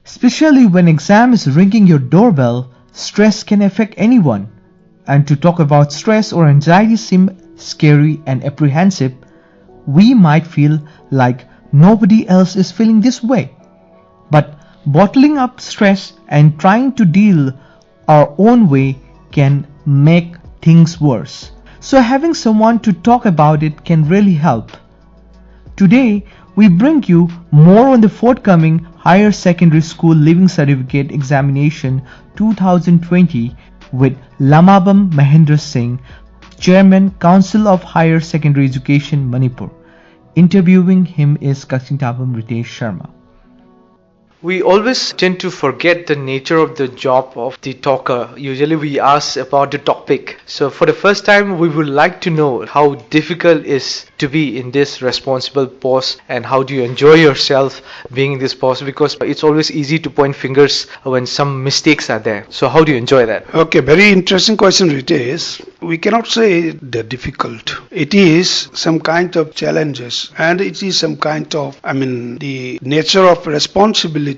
Especially when exam is ringing your doorbell, stress can affect anyone. And to talk about stress or anxiety seem scary and apprehensive, we might feel like nobody else is feeling this way. But bottling up stress and trying to deal our own way can make things worse. So having someone to talk about it can really help. Today, we bring you more on the forthcoming Higher Secondary School Leaving Certificate Examination 2020 with Lamabam Mahendra Singh, Chairman, Council of Higher Secondary Education, Manipur. Interviewing him is KAKCHINGTABAM RITESH Sharma. We always tend to forget the nature of the job of the talker. Usually we ask about the topic. So for the first time, we would like to know how difficult it is to be in this responsible post and how do you enjoy yourself being in this post, because it's always easy to point fingers when some mistakes are there. So how do you enjoy that? Okay, very interesting question, Ritesh. We cannot say they're difficult. It is some kind of challenges and it is some kind of, the nature of responsibility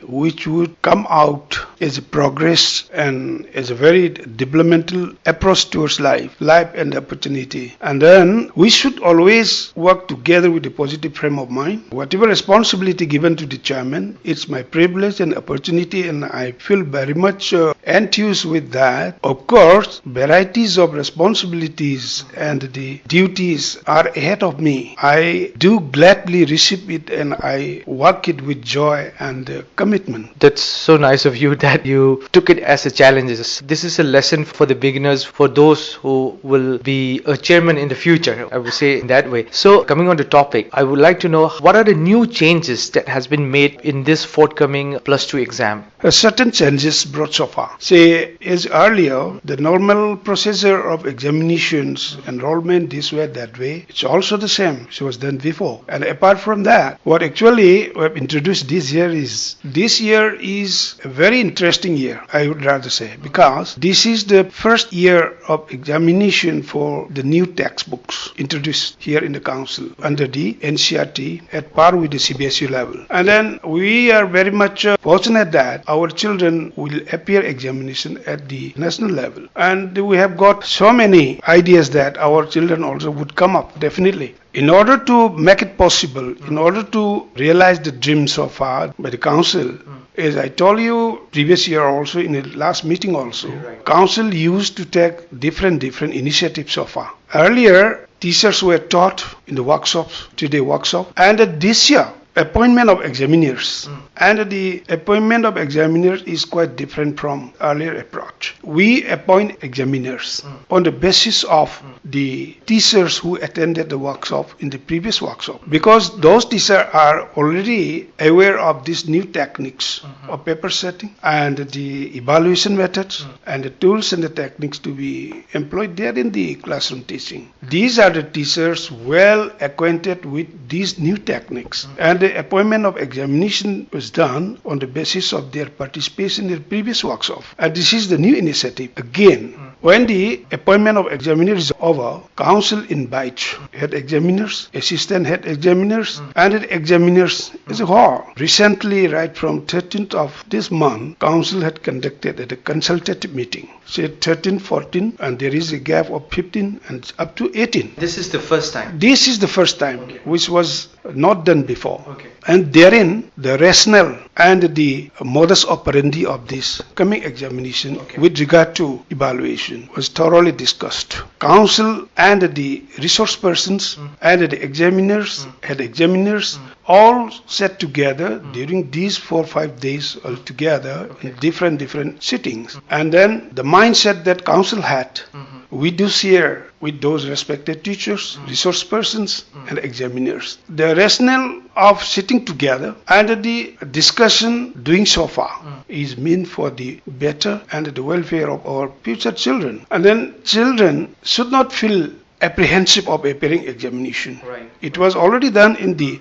which would come out as a progress and as a very developmental approach towards life and opportunity. And then we should always work together with a positive frame of mind. Whatever responsibility given to the chairman, it's my privilege and opportunity, and I feel very much enthused with that. Of course, varieties of responsibilities and the duties are ahead of me. I do gladly receive it and I work it with joy and commitment. That's so nice of you that you took it as a challenge. This is a lesson for the beginners, for those who will be a chairman in the future, I would say in that way. So coming on the topic, I would like to know what are the new changes that has been made in this forthcoming plus 2 exam? Certain changes brought so far. Say, as earlier, the normal procedure of examinations, enrollment this way, that way, it's also the same. It was done before. And apart from that, what actually we have introduced this year is a very interesting year, I would rather say, because this is the first year of examination for the new textbooks introduced here in the council under the NCERT at par with the CBSE level. And then we are very much fortunate that our children will appear examination at the national level. And we have got so many ideas that our children also would come up, definitely. In order to make it possible, in order to realize the dream so far by the council, as I told you previous year also, in the last meeting also, council used to take different initiatives so far. Earlier, teachers were taught in the workshops, 3-day workshop, and this year, appointment of examiners. And the appointment of examiners is quite different from earlier approach. We appoint examiners on the basis of the teachers who attended the workshop in the previous workshop, because those teachers are already aware of these new techniques of paper setting and the evaluation methods and the tools and the techniques to be employed there in the classroom teaching. These are the teachers well acquainted with these new techniques, and the appointment of examination was done on the basis of their participation in the previous workshop. And this is the new initiative. Again, when the appointment of examiners is over, council invites head examiners, assistant head examiners, and the examiners as a whole. Recently, right from 13th of this month, council had conducted a consultative meeting. Say 13, 14, and there is a gap of 15 and up to 18. This is the first time? This is the first time, which was not done before. And therein, the rationale and the modus operandi of this coming examination with regard to evaluation was thoroughly discussed. Council and the resource persons and the examiners, head examiners, all sat together during these 4 or 5 days altogether in different sittings. And then the mindset that council had, we do share with those respected teachers, resource persons, and examiners. The rationale of sitting together and the discussion doing so far is meant for the better and the welfare of our future children. And then children should not feel apprehensive of appearing examination. It was already done in the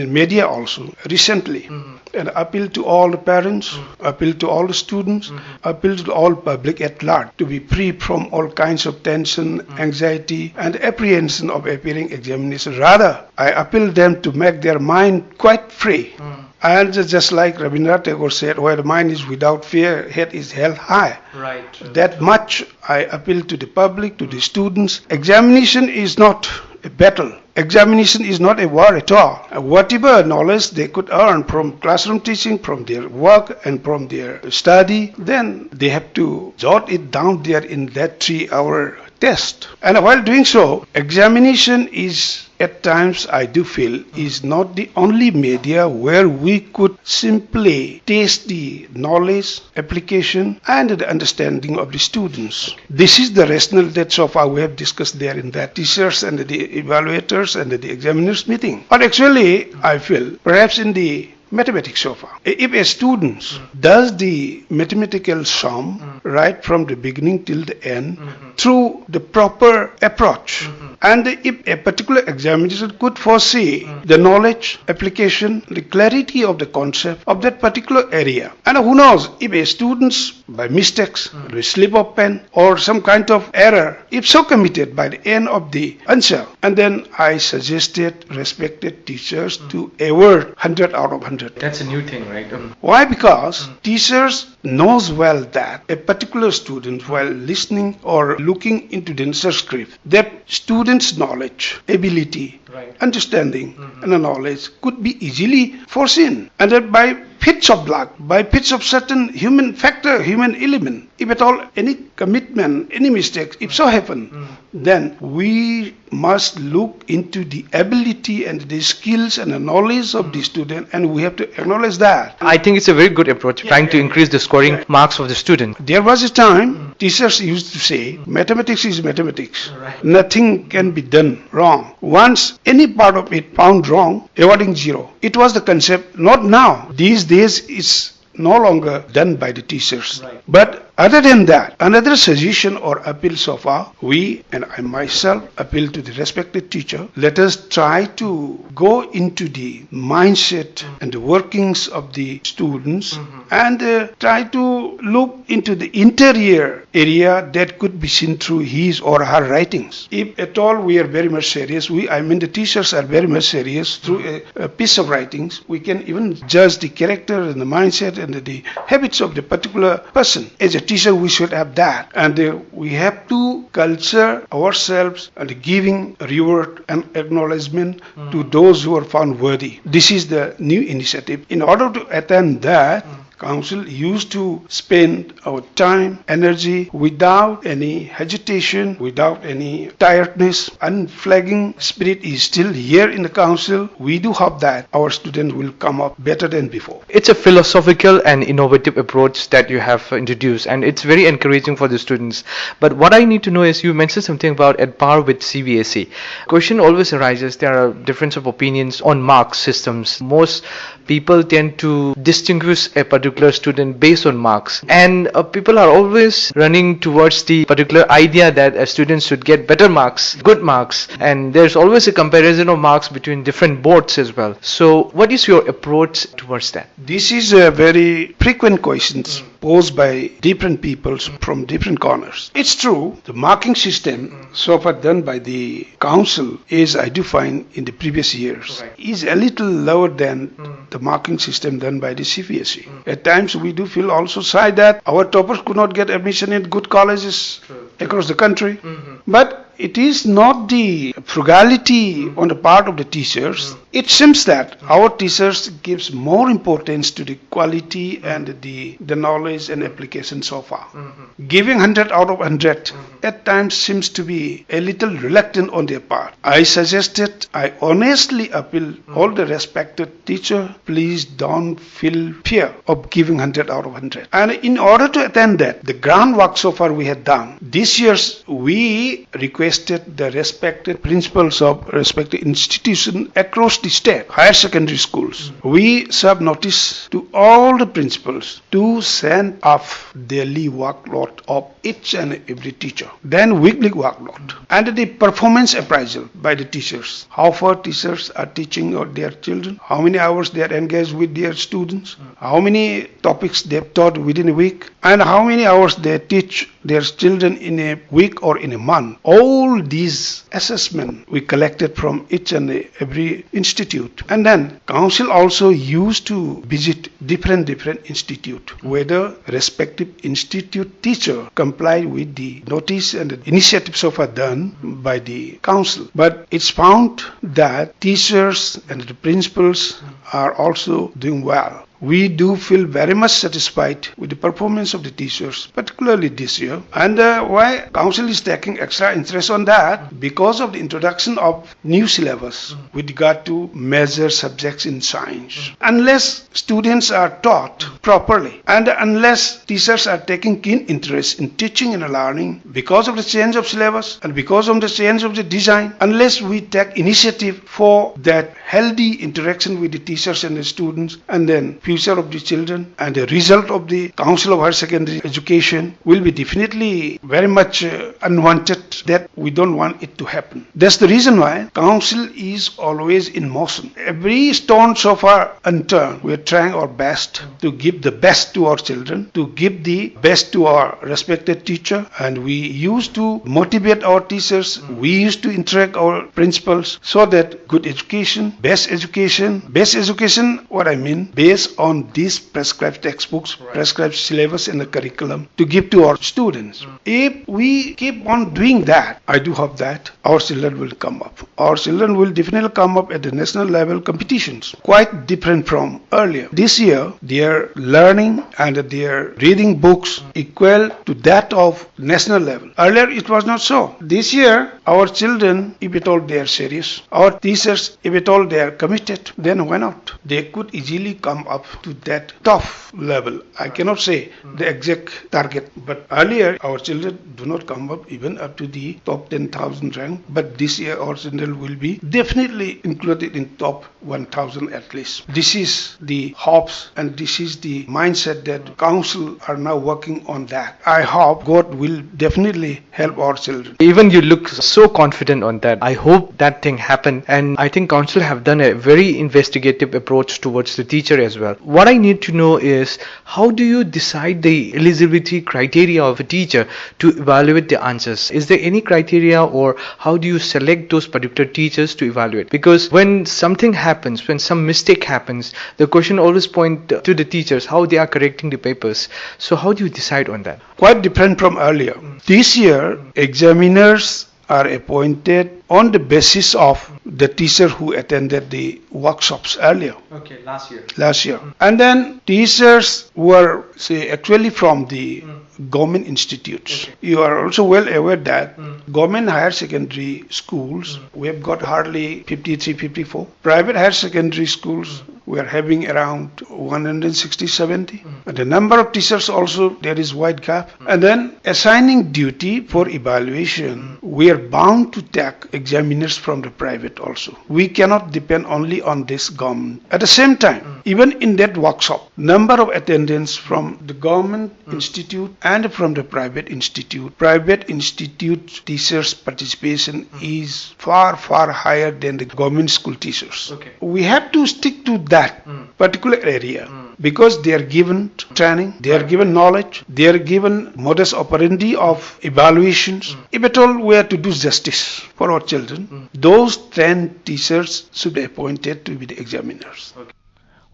media also recently. An appeal to all the parents, appeal to all the students, appeal to all public at large to be free from all kinds of tension, anxiety, and apprehension of appearing examination. Rather, I appeal them to make their mind quite free And just like Rabindranath Tagore said, where the mind is without fear, head is held high. Right. That much I appeal to the public, to the students. Examination is not a battle. Examination is not a war at all. Whatever knowledge they could earn from classroom teaching, from their work and from their study, then they have to jot it down there in that 3-hour test. And while doing so, examination is, at times I do feel, is not the only media where we could simply test the knowledge, application and the understanding of the students. This is the rationale that so far we have discussed there in that teachers and the evaluators and the examiners meeting. But actually, I feel perhaps in the mathematics so far, if a student does the mathematical sum right from the beginning till the end through the proper approach, and if a particular examination could foresee the knowledge, application, the clarity of the concept of that particular area, and who knows, if a student by mistakes, the slip of pen or some kind of error, if so committed by the end of the answer, and then I suggested respected teachers to award 100 out of 100. That's a new thing, right? Why? Because teachers knows well that a particular student, while listening or looking into the answer script, that student's knowledge, ability, understanding and the knowledge could be easily foreseen, and that by fits of luck, by fits of certain human factor, human element, if at all any commitment, any mistakes, if so happen, then we must look into the ability and the skills and the knowledge of the student, and we have to acknowledge that. I think it's a very good approach, trying to increase the scoring marks of the student. There was a time teachers used to say mathematics is mathematics. Nothing can be done wrong. Once any part of it found wrong, awarding 0. It was the concept, not now. These days it's no longer done by the teachers. But other than that, another suggestion or appeal so far, we and I myself appeal to the respected teacher, let us try to go into the mindset and the workings of the students and try to look into the interior area that could be seen through his or her writings. If at all we are very much serious, the teachers are very much serious through a piece of writings, we can even judge the character and the mindset and the habits of the particular person. As a teacher, we should have that, and we have to culture ourselves and giving reward and acknowledgement to those who are found worthy. This is the new initiative. In order to attain that, Council used to spend our time, energy without any hesitation, without any tiredness. Unflagging spirit is still here in the Council. We do hope that our students will come up better than before. It's a philosophical and innovative approach that you have introduced, and it's very encouraging for the students. But what I need to know is, you mentioned something about at par with CBSE. Question always arises, there are difference of opinions on mark systems. Most people tend to distinguish a particular student based on marks, and people are always running towards the particular idea that a student should get better marks, good marks, and there's always a comparison of marks between different boards as well. So what is your approach towards that? This is a very frequent question posed by different people from different corners. It's true, the marking system so far done by the Council is, I do find, in the previous years, is a little lower than the marking system done by the CBSE. At times we do feel also shy that our toppers could not get admission in good colleges across the country. But it is not the frugality on the part of the teachers. It seems that our teachers gives more importance to the quality and the knowledge and application so far. Giving 100 out of 100 at times seems to be a little reluctant on their part. I honestly appeal all the respected teacher, please don't feel fear of giving 100 out of 100. And in order to attain that, the groundwork so far we had done. This year's we requested the respected principals of respected institutions across the state, higher secondary schools. We serve notice to all the principals to send off daily workload of each and every teacher, then weekly workload, and the performance appraisal by the teachers. How far teachers are teaching their children, how many hours they are engaged with their students, how many topics they have taught within a week, and how many hours they teach their children in a week or in a month. All these assessments we collected from each and every institution institute. And then council also used to visit different institute, whether respective institute teacher complied with the notice and the initiatives so far done by the council. But it's found that teachers and the principals are also doing well. We do feel very much satisfied with the performance of the teachers, particularly this year. And why council is taking extra interest on that? Because of the introduction of new syllabus with regard to major subjects in science. Unless students are taught properly and unless teachers are taking keen interest in teaching and learning because of the change of syllabus and because of the change of the design, unless we take initiative for that healthy interaction with the teachers and the students, and then future of the children and the result of the Council of Higher Secondary Education will be definitely very much unwanted, that we don't want it to happen. That's the reason why Council is always in motion. Every stone so far unturned, we are trying our best to give the best to our children, to give the best to our respected teacher, and we used to motivate our teachers, we used to interact our principals so that good education, best education, what I mean, based on these prescribed textbooks, prescribed syllabus in the curriculum to give to our students. If we keep on doing that, I do hope that our children will come up. Our children will definitely come up at the national level competitions, quite different from earlier. This year, their learning and their reading books equal to that of national level. Earlier, it was not so. This year, our children, if at all they are serious, our teachers, if at all they are committed, then why not? They could easily come up to that tough level. I cannot say the exact target, but earlier our children do not come up even up to the top 10,000 rank, but this year our children will be definitely included in top 1,000 at least. This is the hopes and this is the mindset that council are now working on that. I hope God will definitely help our children. Even you look so confident on that. I hope that thing happen, and I think council have done a very investigative approach towards the teacher as well. What I need to know is, how do you decide the eligibility criteria of a teacher to evaluate the answers? Is there any criteria, or how do you select those particular teachers to evaluate? Because when something happens, when some mistake happens, the question always points to the teachers, how they are correcting the papers. So how do you decide on that? Quite different from earlier. This year, examiners are appointed on the basis of the teacher who attended the workshops earlier. Okay, last year. And then teachers were, say, actually from the government institutes. Okay. You are also well aware that government higher secondary schools, we have got hardly 53, 54. Private higher secondary schools, we are having around 160, 70. And the number of teachers also, there is wide gap. And then assigning duty for evaluation, we are bound to take examiners from the private also. We cannot depend only on this government. At the same time, even in that workshop, number of attendance from the government institute and from the private institute teachers' participation is far, far higher than the government school teachers. Okay. We have to stick to that particular area because they are given training, they are given knowledge, they are given modus operandi of evaluations. If at all we are to do justice for our children, those trained teachers should be appointed to be the examiners. Okay.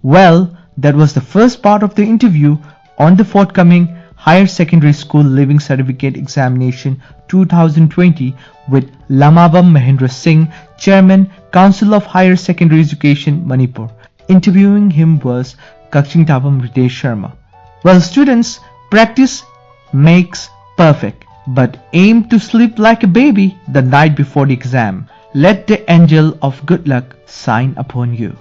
Well, that was the first part of the interview on the forthcoming Higher Secondary School Leaving Certificate Examination 2020 with Lamabam Mahendra Singh, Chairman, Council of Higher Secondary Education, Manipur. Interviewing him was KAKCHINGTABAM RITESH Sharma. Well, students, practice makes perfect, but aim to sleep like a baby the night before the exam. Let the angel of good luck sign upon you.